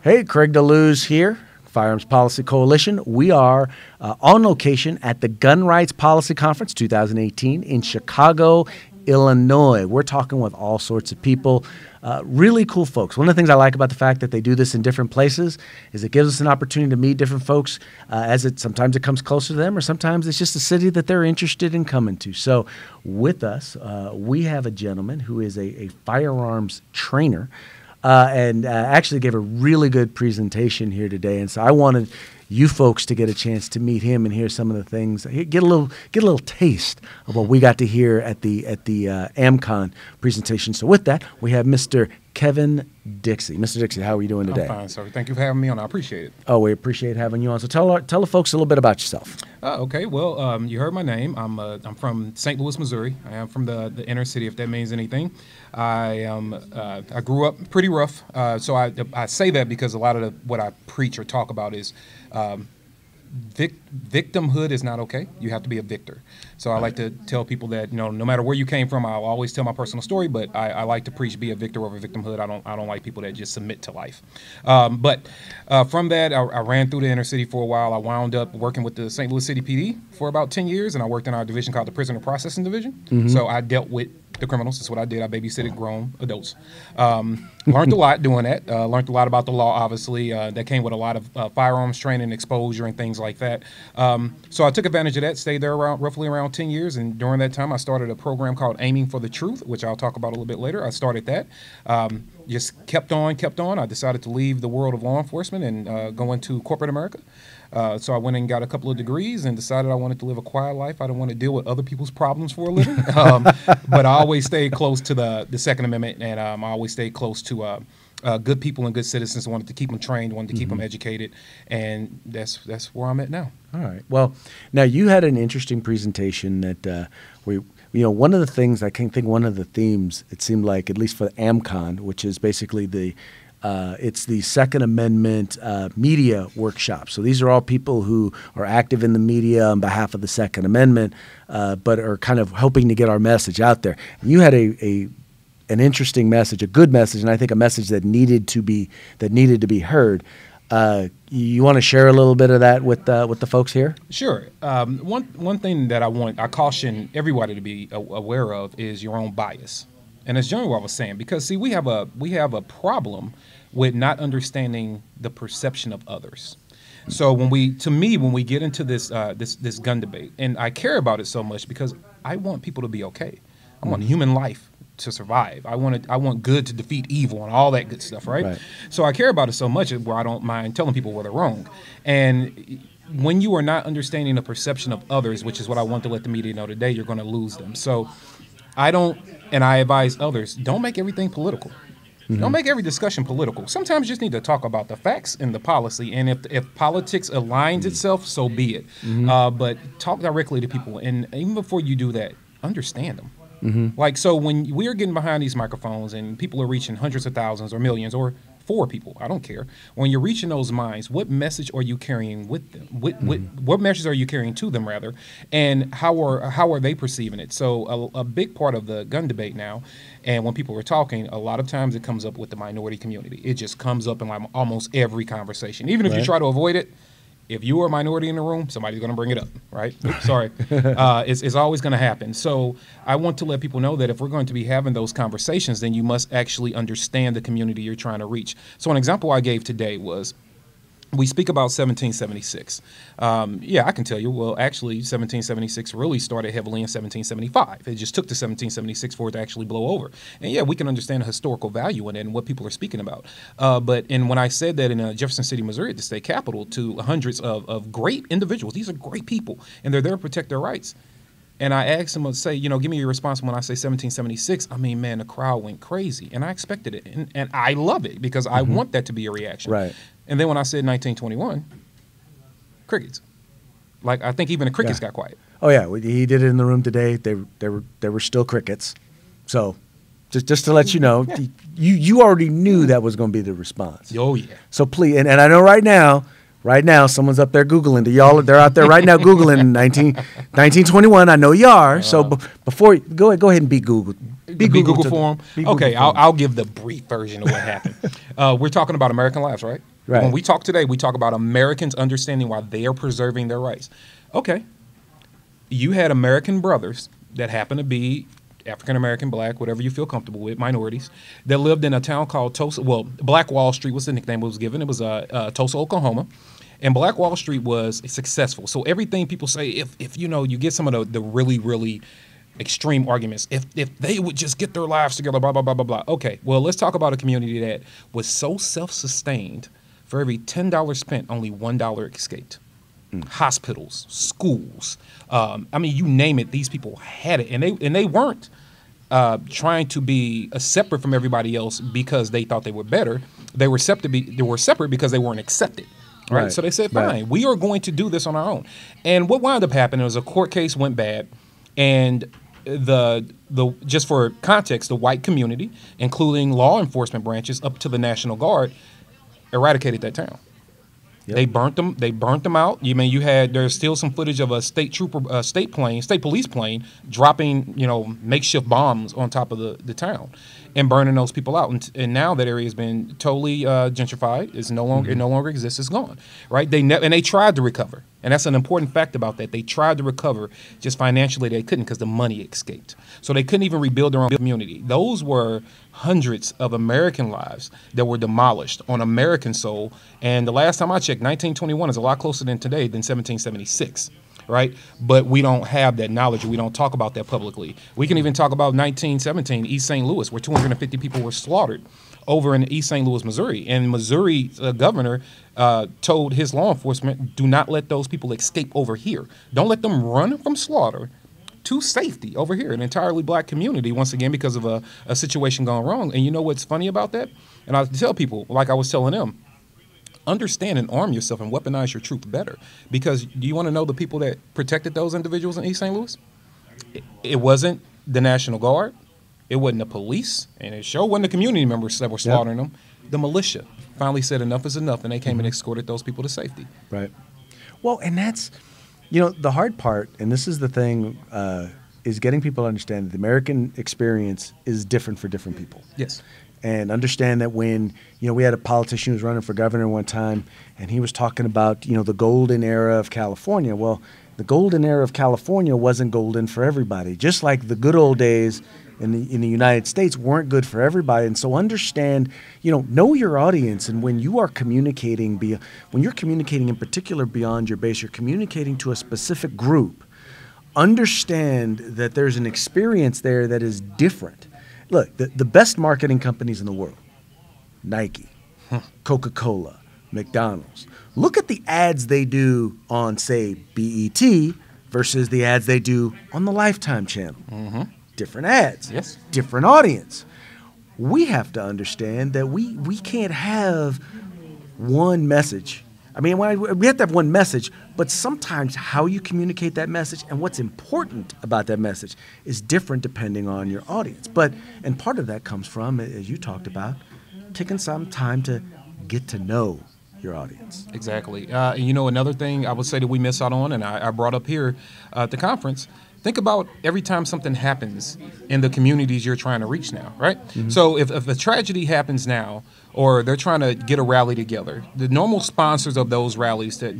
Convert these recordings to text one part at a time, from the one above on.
Hey, Craig DeLuz here, Firearms Policy Coalition. We are on location at the Gun Rights Policy Conference 2018 in Chicago, Illinois. We're talking with all sorts of people, really cool folks. One of the things I like about the fact that they do this in different places is it gives us an opportunity to meet different folks sometimes it comes closer to them, or sometimes it's just a city that they're interested in coming to. So with us, we have a gentleman who is a firearms trainer and actually gave a really good presentation here today. And so I wanted you folks to get a chance to meet him and hear some of the things, get a little taste of what we got to hear at the AmCon presentation. So with that, we have Mr. Kevin Dixie. Mr. Dixie, how are you doing today? I'm fine, sir. Thank you for having me on. I appreciate it. Oh, we appreciate having you on. So tell the folks a little bit about yourself. Okay. Well, you heard my name. I'm from St. Louis, Missouri. I am from the inner city, if that means anything. I grew up pretty rough. So I say that because a lot of what I preach or talk about is victimhood is not okay. You have to be a victor. So I like to tell people that, no matter where you came from, I'll always tell my personal story, but I like to preach be a victor over victimhood. I don't like people that just submit to life. But from that, I ran through the inner city for a while. I wound up working with the St. Louis City PD for about 10 years, and I worked in our division called the Prisoner Processing Division. Mm-hmm. So I dealt with the criminals. That's what I did. I babysitted grown adults. Learned a lot doing that. Learned a lot about the law, obviously. That came with a lot of firearms training, exposure, and things like that. So I took advantage of that, stayed there roughly around 10 years, and during that time I started a program called Aiming for the Truth, which I'll talk about a little bit later. I started that. Just kept on. I decided to leave the world of law enforcement and go into corporate America. So I went and got a couple of degrees and decided I wanted to live a quiet life. I didn't want to deal with other people's problems for a living. But I always stayed close to the Second Amendment, and I always stayed close to good people and good citizens. I wanted to keep them trained, wanted to keep them educated, and that's where I'm at now. All right. Well, now you had an interesting presentation that one of the things, I can think one of the themes, it seemed like, at least for AmCon, which is basically it's the Second Amendment media workshop. So these are all people who are active in the media on behalf of the Second Amendment, but are kind of hoping to get our message out there. And you had an interesting message, a good message, and I think a message that needed to be heard. You want to share a little bit of that with the folks here? Sure. One thing that I caution everybody to be aware of is your own bias, and that's generally what I was saying. Because see, we have a problem with not understanding the perception of others. So when we get into this gun debate, and I care about it so much because I want people to be okay. I want human life to survive. I want good to defeat evil and all that good stuff, right? So I care about it so much where I don't mind telling people where they're wrong. And when you are not understanding the perception of others, which is what I want to let the media know today, you're going to lose them. So I advise others, don't make everything political. Mm-hmm. Don't make every discussion political. Sometimes you just need to talk about the facts and the policy, and if politics aligns itself, so be it. Mm-hmm. But talk directly to people, and even before you do that, understand them. Mm-hmm. Like, so when we're getting behind these microphones and people are reaching hundreds of thousands or millions or 4 people, I don't care. When you're reaching those minds, what message are you carrying with them? What message are you carrying to them, rather? And how are they perceiving it? So a big part of the gun debate now, and when people are talking, a lot of times it comes up with the minority community. It just comes up in like almost every conversation. Even if you try to avoid it, if you are a minority in the room, somebody's going to bring it up, right? Oops, sorry. It's always going to happen. So I want to let people know that if we're going to be having those conversations, then you must actually understand the community you're trying to reach. So an example I gave today was, we speak about 1776. I can tell you, well, actually, 1776 really started heavily in 1775. It just took to 1776 for it to actually blow over. And yeah, we can understand the historical value in it and what people are speaking about. But when I said that in Jefferson City, Missouri, the state capital, to hundreds of great individuals, these are great people, and they're there to protect their rights. And I asked them to say, give me your response when I say 1776. I mean, man, the crowd went crazy, and I expected it, and I love it because I want that to be a reaction. Right. And then when I said 1921, crickets. Like, I think even the crickets got quiet. Oh yeah, he did it in the room today. There were still crickets. So just to let you know, you already knew that was going to be the response. Oh yeah. So please, and I know right now someone's up there Googling. They're out there right now Googling 1921. I know you are. So before go ahead and be Google. Be Google for them. Okay, I'll give the brief version of what happened. We're talking about American lives, right? Right. When we talk today, we talk about Americans understanding why they are preserving their rights. Okay. You had American brothers that happen to be African American, black, whatever you feel comfortable with, minorities, that lived in a town called Tulsa. Well, Black Wall Street was the nickname it was given. It was Tulsa, Oklahoma. And Black Wall Street was successful. So everything people say, if you know, you get some of the really, really extreme arguments, if they would just get their lives together, blah, blah, blah, blah, blah. Okay, well, let's talk about a community that was so self-sustained. For every $10 spent, only $1 escaped. Hospitals, schools, I mean, you name it, these people had it. And they weren't trying to be separate from everybody else because they thought they were better. They were separate because they weren't accepted. Right. So they said, fine, we are going to do this on our own. And what wound up happening was a court case went bad, and the just for context, the white community, including law enforcement branches up to the National Guard, eradicated that town. Yep. They burnt them out. There's still some footage of a state police plane dropping, makeshift bombs on top of the town and burning those people out. And now that area has been totally gentrified. It no longer exists. It's gone. Right? They tried to recover. And that's an important fact about that. They tried to recover, just financially they couldn't because the money escaped. So they couldn't even rebuild their own community. Those were hundreds of American lives that were demolished on American soil. And the last time I checked, 1921 is a lot closer than today than 1776. Right? But we don't have that knowledge. We don't talk about that publicly. We can even talk about 1917, East St. Louis, where 250 people were slaughtered over in East St. Louis, Missouri. And Missouri governor told his law enforcement, do not let those people escape over here. Don't let them run from slaughter to safety over here, an entirely black community, once again, because of a situation gone wrong. And you know what's funny about that? And I tell people, like I was telling them, understand and arm yourself and weaponize your truth better. Because do you want to know the people that protected those individuals in East St. Louis? It wasn't the National Guard. It wasn't the police. And it sure wasn't the community members that were slaughtering them. The militia finally said enough is enough, and they came and escorted those people to safety. Right. Well, and that's, the hard part, and this is the thing, is getting people to understand that the American experience is different for different people. Yes. And understand that when, we had a politician who was running for governor one time, and he was talking about, the golden era of California. Well, the golden era of California wasn't golden for everybody, just like the good old days in the United States weren't good for everybody. And so understand, know your audience. And when you are communicating, when you're communicating in particular beyond your base, you're communicating to a specific group. Understand that there's an experience there that is different. Look, the best marketing companies in the world, Nike, Coca-Cola, McDonald's. Look at the ads they do on, say, BET versus the ads they do on the Lifetime channel. Mm-hmm. Different ads, yes, different audience. We have to understand that we can't have one message. I mean, we have to have one message, but sometimes how you communicate that message and what's important about that message is different depending on your audience. And part of that comes from, as you talked about, taking some time to get to know your audience. Exactly. Another thing I would say that we miss out on, and I brought up here at the conference, think about every time something happens in the communities you're trying to reach now, right? Mm-hmm. So if a tragedy happens now, or they're trying to get a rally together, the normal sponsors of those rallies that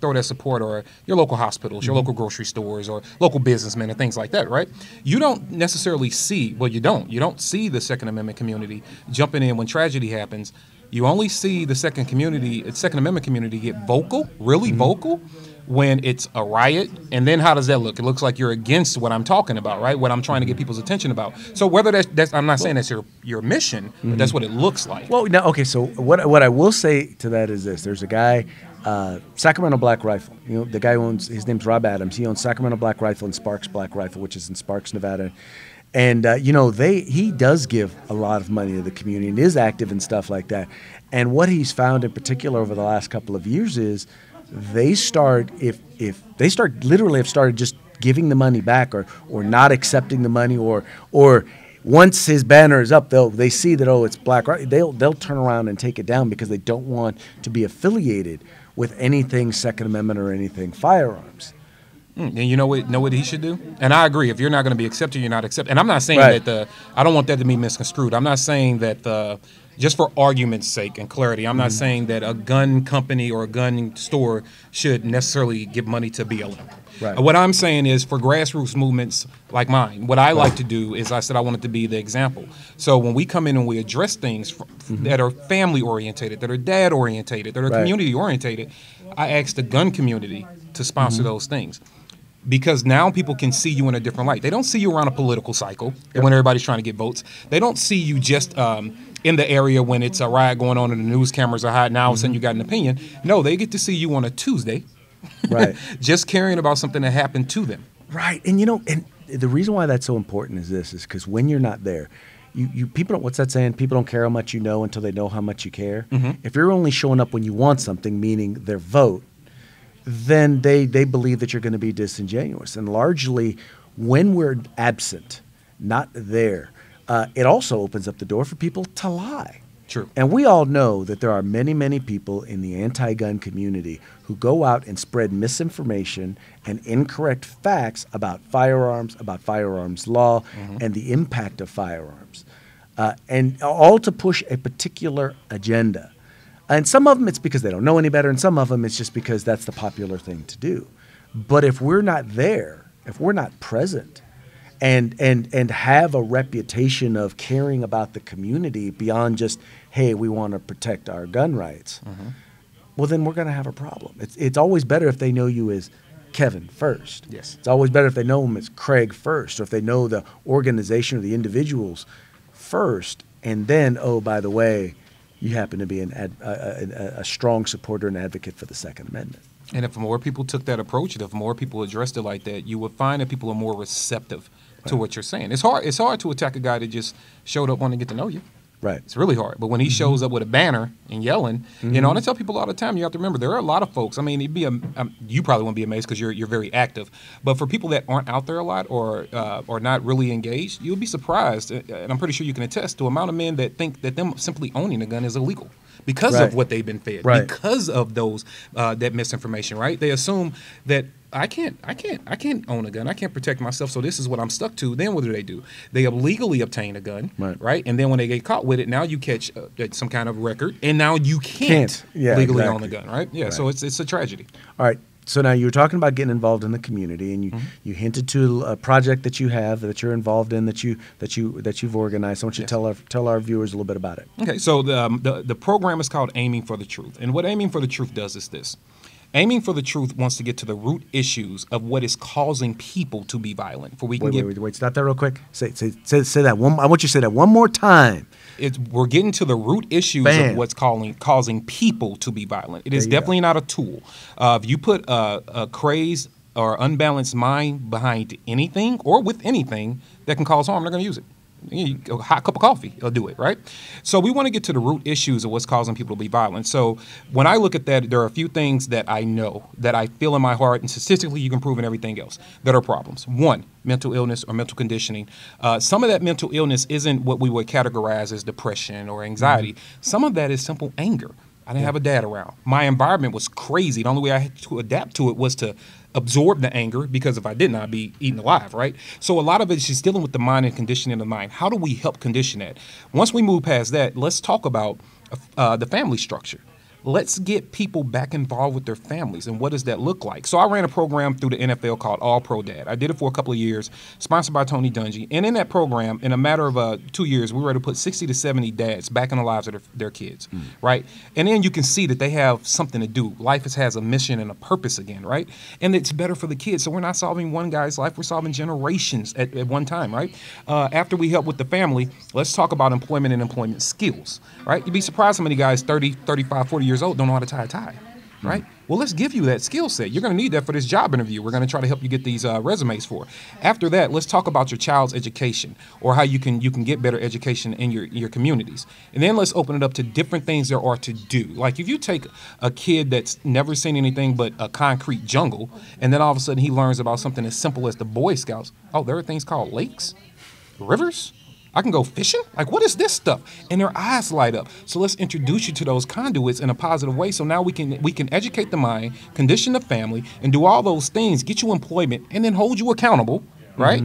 throw that support are your local hospitals, your local grocery stores, or local businessmen and things like that, right? You don't necessarily see, you don't see the Second Amendment community jumping in when tragedy happens. You only see the Second Amendment community get vocal, really vocal, when it's a riot. And then how does that look? It looks like you're against what I'm talking about, right? What I'm trying to get people's attention about. So whether that's I'm not saying that's your mission, but that's what it looks like. Well, now, okay, so what I will say to that is this. There's a guy, Sacramento Black Rifle. The guy owns, his name's Rob Adams. He owns Sacramento Black Rifle and Sparks Black Rifle, which is in Sparks, Nevada. And, he does give a lot of money to the community and is active and stuff like that. And what he's found in particular over the last couple of years is they start, if they start literally have started just giving the money back or not accepting the money or once his banner is up, they see that, it's Black, they'll turn around and take it down because they don't want to be affiliated with anything Second Amendment or anything firearms. And you know what he should do? And I agree. If you're not going to be accepted, you're not accepted. And I'm not saying that I don't want that to be misconstrued. I'm not saying that just for argument's sake and clarity, I'm not saying that a gun company or a gun store should necessarily give money to BLM. Right. What I'm saying is for grassroots movements like mine, what I like to do is I said I wanted to be the example. So when we come in and we address things that are family orientated, that are dad orientated, that are community orientated, I ask the gun community to sponsor those things. Because now people can see you in a different light. They don't see you around a political cycle when everybody's trying to get votes. They don't see you just in the area when it's a riot going on and the news cameras are hot. Now all of a sudden you got an opinion. No, they get to see you on a Tuesday, just caring about something that happened to them. Right, and and the reason why that's so important is because when you're not there, you people don't. What's that saying? People don't care how much you know until they know how much you care. If you're only showing up when you want something, meaning their vote, then they believe that you're going to be disingenuous. And largely, when we're absent, not there, it also opens up the door for people to lie. True. And we all know that there are many, many people in the anti-gun community who go out and spread misinformation and incorrect facts about firearms law, and the impact of firearms, and all to push a particular agenda. And some of them it's because they don't know any better, and some of them it's just because that's the popular thing to do. But if we're not there, if we're not present, and have a reputation of caring about the community beyond just, hey, we want to protect our gun rights, well, then we're going to have a problem. It's always better if they know you as Kevin first. Yes. It's always better if they know him as Craig first, or if they know the organization or the individuals first, and then, oh, by the way, you happen to be a strong supporter and advocate for the Second Amendment. And if more people took that approach, and if more people addressed it like that, you would find that people are more receptive to what you're saying. It's hard to attack a guy that just showed up wanting to get to know you. Right. It's really hard. But when he shows up with a banner and yelling, and I tell people all the time, you have to remember, there are a lot of folks. I mean, it'd be you probably won't be amazed because you're very active. But for people that aren't out there a lot or not really engaged, you'll be surprised, and I'm pretty sure you can attest to the amount of men that think that them simply owning a gun is illegal. Because of what they've been fed, because of those that misinformation, right? They assume that I can't own a gun. I can't protect myself, so this is what I'm stuck to. Then what do? They illegally obtain a gun, right? And then when they get caught with it, now you catch some kind of record, and now you can't legally own a gun, right? Yeah, so it's a tragedy. All right. So now you were talking about getting involved in the community, and you hinted to a project that you have that you're involved in that you've organized. I want you to tell our viewers a little bit about it. Okay, so the program is called Aiming for the Truth, and what Aiming for the Truth does is this. Aiming for the Truth wants to get to the root issues of what is causing people to be violent. Wait, stop that real quick. Say that one. I want you to say that one more time. We're getting to the root issues of what's causing people to be violent. It is definitely not a tool. If you put a crazed or unbalanced mind behind anything or with anything that can cause harm, they're going to use it. A hot cup of coffee will do it, right? So we want to get to the root issues of what's causing people to be violent. So when I look at that, there are a few things that I know, that I feel in my heart, and statistically you can prove in everything else, that are problems. One, mental illness or mental conditioning. Some of that mental illness isn't what we would categorize as depression or anxiety. Some of that is simple anger. I didn't have a dad around. My environment was crazy. The only way I had to adapt to it was to absorb the anger, because if I didn't, I'd be eaten alive, right? So a lot of it is just dealing with the mind and conditioning the mind. How do we help condition that? Once we move past that, let's talk about the family structure. Let's get people back involved with their families, and what does that look like? So I ran a program through the NFL called All Pro Dad. I did it for a couple of years, sponsored by Tony Dungy. And in that program, in a matter of 2 years, we were able to put 60 to 70 dads back in the lives of their kids, right? And then you can see that they have something to do. Life has a mission and a purpose again, right? And it's better for the kids. So we're not solving one guy's life, we're solving generations at one time, right? After we help with the family, let's talk about employment and employment skills, right? You'd be surprised how many guys 30, 35, 40 years old don't know how to tie a tie, right? Well, let's give you that skill set. You're going to need that for this job interview. We're going to try to help you get these resumes for. After that, let's talk about your child's education, or how you can get better education in your communities. And then let's open it up to different things there are to do. Like if you take a kid that's never seen anything but a concrete jungle, and then all of a sudden he learns about something as simple as the Boy Scouts. Oh, there are things called lakes, rivers. I can go fishing? Like, what is this stuff? And their eyes light up. So let's introduce you to those conduits in a positive way. So now we can educate the mind, condition the family, and do all those things, get you employment, and then hold you accountable, right?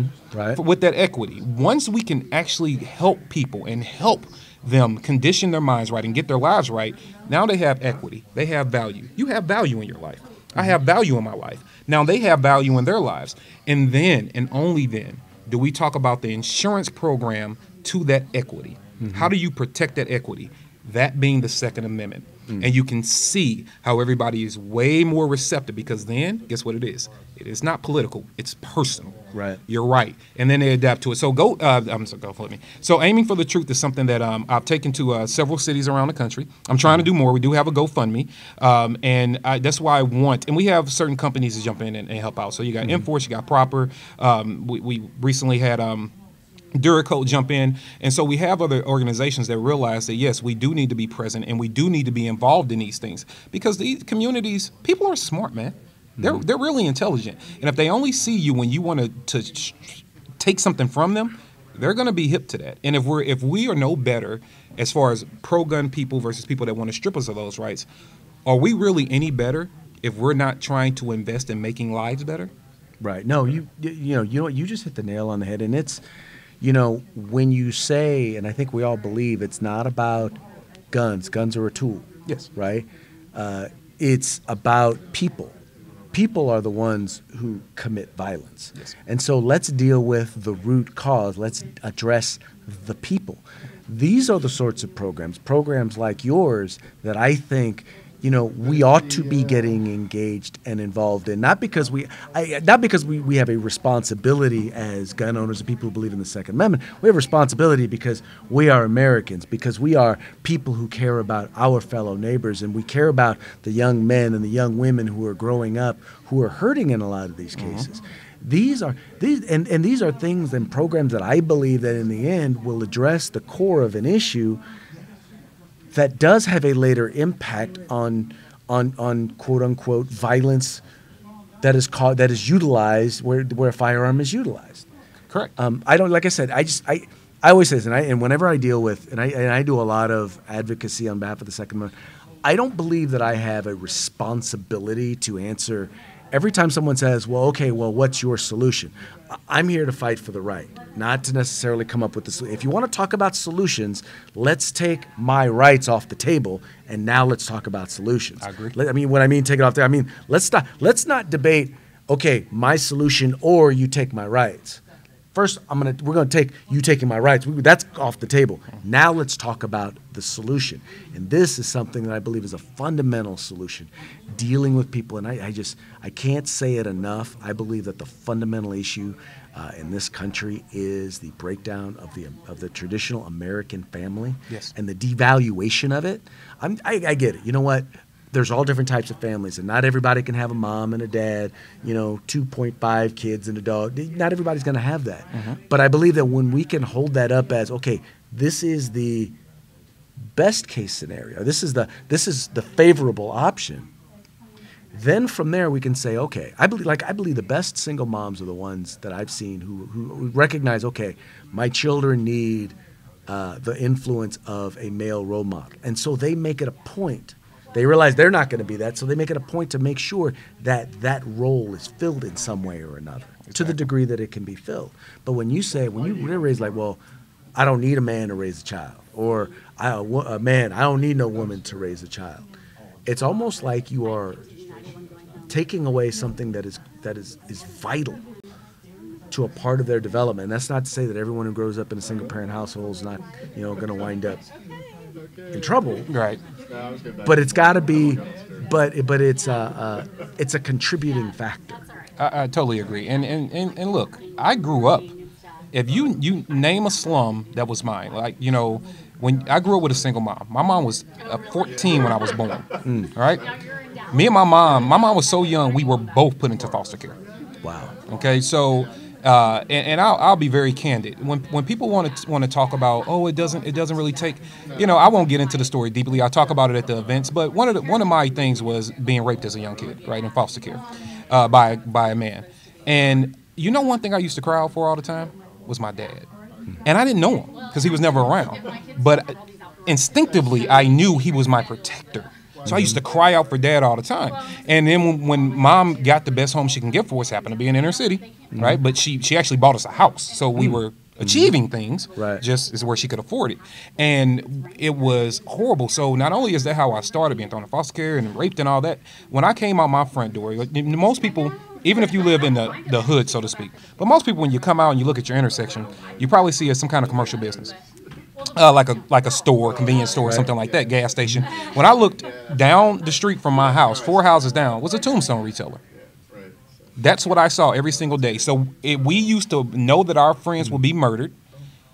With that equity. Once we can actually help people and help them condition their minds right and get their lives right, now they have equity. They have value. You have value in your life. I have value in my life. Now they have value in their lives. And then, and only then, do we talk about the insurance program to that equity. How do you protect that equity? That being the Second Amendment. And you can see how everybody is way more receptive, because then, guess what it is? It is not political. It's personal. Right. You're right. And then they adapt to it. So go flip me. So aiming for the truth is something that I've taken to several cities around the country. I'm trying to do more. We do have a GoFundMe. And that's why I want, and we have certain companies to jump in and help out. So you got Enforce, you got Proper. We recently had Duracoat jump in. And so we have other organizations that realize that, yes, we do need to be present and we do need to be involved in these things, because these communities, people are smart, man. They're really intelligent. And if they only see you when you want to take something from them, they're going to be hip to that. And if we are no better as far as pro-gun people versus people that want to strip us of those rights, are we really any better if we're not trying to invest in making lives better? Right. No, you know what, you just hit the nail on the head. And it's, when you say, and I think we all believe, it's not about guns. Guns are a tool. Yes. Right? It's about people. People are the ones who commit violence. Yes. And so let's deal with the root cause. Let's address the people. These are the sorts of programs like yours, that I think we ought to be getting engaged and involved in, not because we have a responsibility as gun owners and people who believe in the Second Amendment. We have a responsibility because we are Americans, because we are people who care about our fellow neighbors, and we care about the young men and the young women who are growing up, who are hurting in a lot of these cases. These are things and programs that I believe that in the end will address the core of an issue that does have a later impact on quote unquote violence that is utilized where a firearm is utilized. Correct. I don't, like I said, I always say this, and whenever I deal with, and I do a lot of advocacy on behalf of the Second Amendment, I don't believe that I have a responsibility to answer every time someone says, well, what's your solution? I'm here to fight for the right, not to necessarily come up with the solution. If you want to talk about solutions, let's take my rights off the table, and now let's talk about solutions. I agree. What I mean, take it off there. I mean, let's not debate, okay, my solution or you take my rights. First, we're gonna take you taking my rights. That's off the table. Now let's talk about the solution. And this is something that I believe is a fundamental solution, dealing with people. And I can't say it enough. I believe that the fundamental issue in this country is the breakdown of the traditional American family. Yes. And the devaluation of it. I get it. You know what? There's all different types of families, and not everybody can have a mom and a dad, 2.5 kids and a dog. Not everybody's going to have that. But I believe that when we can hold that up as, okay, this is the best case scenario, this is the favorable option, then from there we can say, okay, I believe the best single moms are the ones that I've seen who recognize, okay, my children need the influence of a male role model. And so they make it a point. They realize they're not going to be that, so they make it a point to make sure that that role is filled in some way or another, to the degree that it can be filled. But when you raise like, well, I don't need a man to raise a child, or I don't need no woman to raise a child, it's almost like you are taking away something that is vital to a part of their development. And that's not to say that everyone who grows up in a single-parent household is not, going to wind up in trouble. Right. But it's got to be, but it's a contributing factor. I totally agree. And look, I grew up. If you name a slum that was mine, like when I grew up with a single mom. My mom was 14 when I was born. All right. Me and my mom was so young we were both put into foster care. Wow. Okay, so. I'll be very candid. When people want to talk about, it doesn't really take, I won't get into the story deeply. I talk about it at the events, but one of my things was being raped as a young kid, right, in foster care, by a man. And one thing I used to cry out for all the time was my dad, and I didn't know him because he was never around, but instinctively I knew he was my protector. So I used to cry out for dad all the time. And then when mom got the best home she can get for us, happened to be in inner city, right? But she actually bought us a house. So we were achieving things, Right. just is where she could afford it. And it was horrible. So not only is that how I started being thrown in foster care and raped and all that, when I came out my front door, like, most people, even if you live in the hood, so to speak, but most people, when you come out and you look at your intersection, you probably see it as some kind of commercial business. Like a store, convenience store, something like that, gas station. When I looked down the street from my house, 4 houses down, was a tombstone retailer. That's what I saw every single day. So we used to know that our friends would be murdered.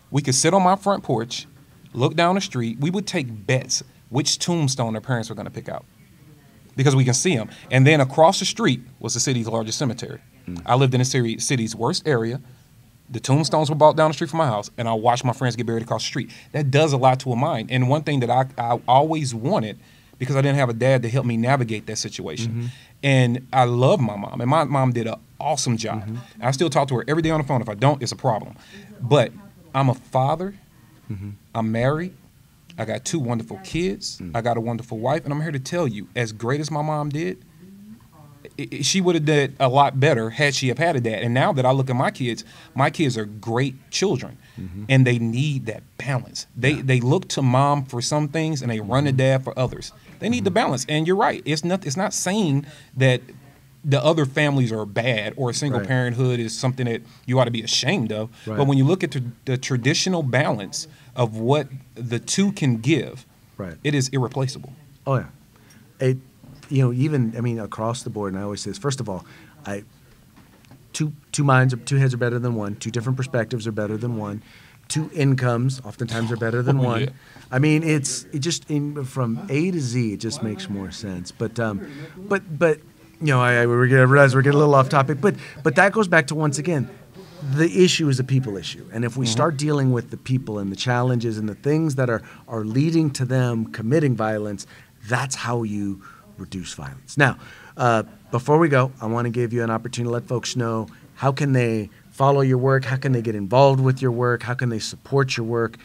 We could sit on my front porch, look down the street. We would take bets which tombstone their parents were going to pick out because we can see them. And then across the street was the city's largest cemetery. I lived in the city's worst area. The tombstones were bought down the street from my house, and I watched my friends get buried across the street. That does a lot to a mind. And one thing that I always wanted, because I didn't have a dad to help me navigate that situation. And I love my mom, and my mom did an awesome job. I still talk to her every day on the phone. If I don't, it's a problem. But I'm a father. I'm married. I got 2 wonderful kids. I got a wonderful wife, and I'm here to tell you, as great as my mom did, she would have did a lot better had she have had a dad. And now that I look at my kids are great children, and they need that balance. They look to mom for some things, and they run to dad for others. They need the balance. And you're right. It's not saying that the other families are bad or single parenthood is something that you ought to be ashamed of. But when you look at the traditional balance of what the two can give, it is irreplaceable. Oh yeah. Even across the board, and I always say this, first of all, two heads are better than one. 2 different perspectives are better than one. 2 incomes oftentimes are better than one. Yeah. I mean, from A to Z, it just makes more sense. But I realize we're getting a little off topic, but that goes back to, once again, the issue is a people issue. And if we start dealing with the people and the challenges and the things that are leading to them committing violence, that's how you reduce violence. Now, before we go, I want to give you an opportunity to let folks know, how can they follow your work? How can they get involved with your work? How can they support your work?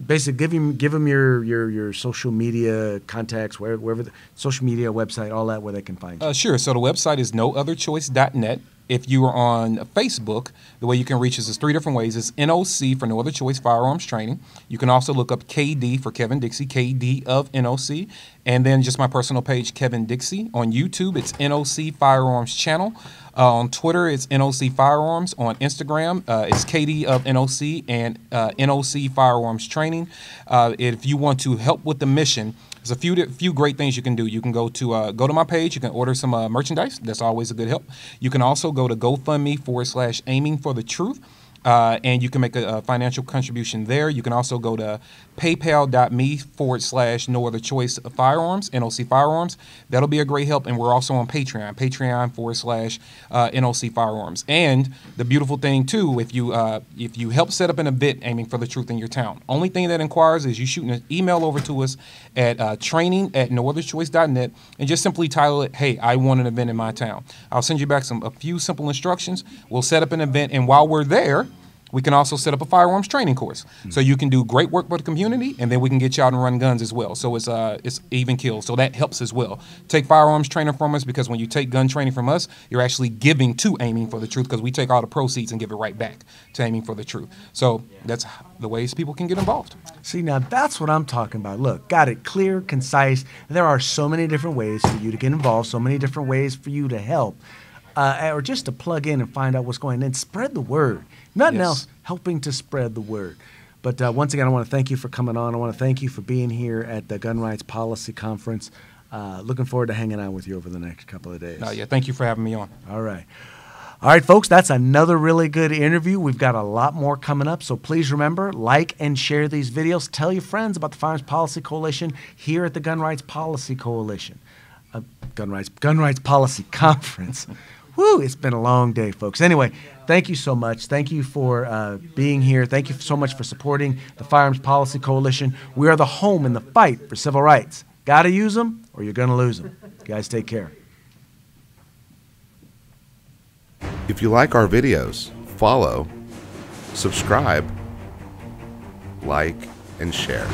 Basically give them your social media contacts, wherever the social media, website, all that, where they can find you. Sure. So the website is nootherchoice.net. If you are on Facebook, the way you can reach us is 3 different ways. It's NOC for No Other Choice Firearms Training. You can also look up KD for Kevin Dixie, KD of NOC. And then just my personal page, Kevin Dixie. On YouTube, it's NOC Firearms Channel. On Twitter, it's NOC Firearms. On Instagram, it's KD of NOC and NOC Firearms Training. If you want to help with the mission, there's a few great things you can do. You can go to my page. You can order some merchandise. That's always a good help. You can also go to GoFundMe/Aiming for the Truth. And you can make a financial contribution there. You can also go to paypal.me/No Other Choice Firearms, NOC Firearms. That'll be a great help. And we're also on Patreon, patreon.com/NOC Firearms. And the beautiful thing, too, if you help set up an event aiming for the truth in your town, only thing that inquires is you shoot an email over to us at training@nootherchoice.net and just simply title it, "Hey, I want an event in my town." I'll send you back a few simple instructions. We'll set up an event, and while we're there, we can also set up a firearms training course. So you can do great work for the community, and then we can get you out and run guns as well. So it's even kill. So that helps as well. Take firearms training from us, because when you take gun training from us, you're actually giving to Aiming for the Truth, because we take all the proceeds and give it right back to Aiming for the Truth. So that's the ways people can get involved. See, now that's what I'm talking about. Look, got it clear, concise. There are so many different ways for you to get involved, so many different ways for you to help. Or just to plug in and find out what's going on and spread the word. Nothing else, helping to spread the word. But once again, I want to thank you for coming on. I want to thank you for being here at the Gun Rights Policy Conference. Looking forward to hanging out with you over the next couple of days. Thank you for having me on. All right. All right, folks, that's another really good interview. We've got a lot more coming up, so please remember, like and share these videos. Tell your friends about the Firearms Policy Coalition here at the Gun Rights Policy Coalition. Gun Rights Policy Conference. Woo, it's been a long day, folks. Anyway, thank you so much. Thank you for being here. Thank you so much for supporting the Firearms Policy Coalition. We are the home in the fight for civil rights. Got to use them or you're going to lose them. Guys, take care. If you like our videos, follow, subscribe, like, and share.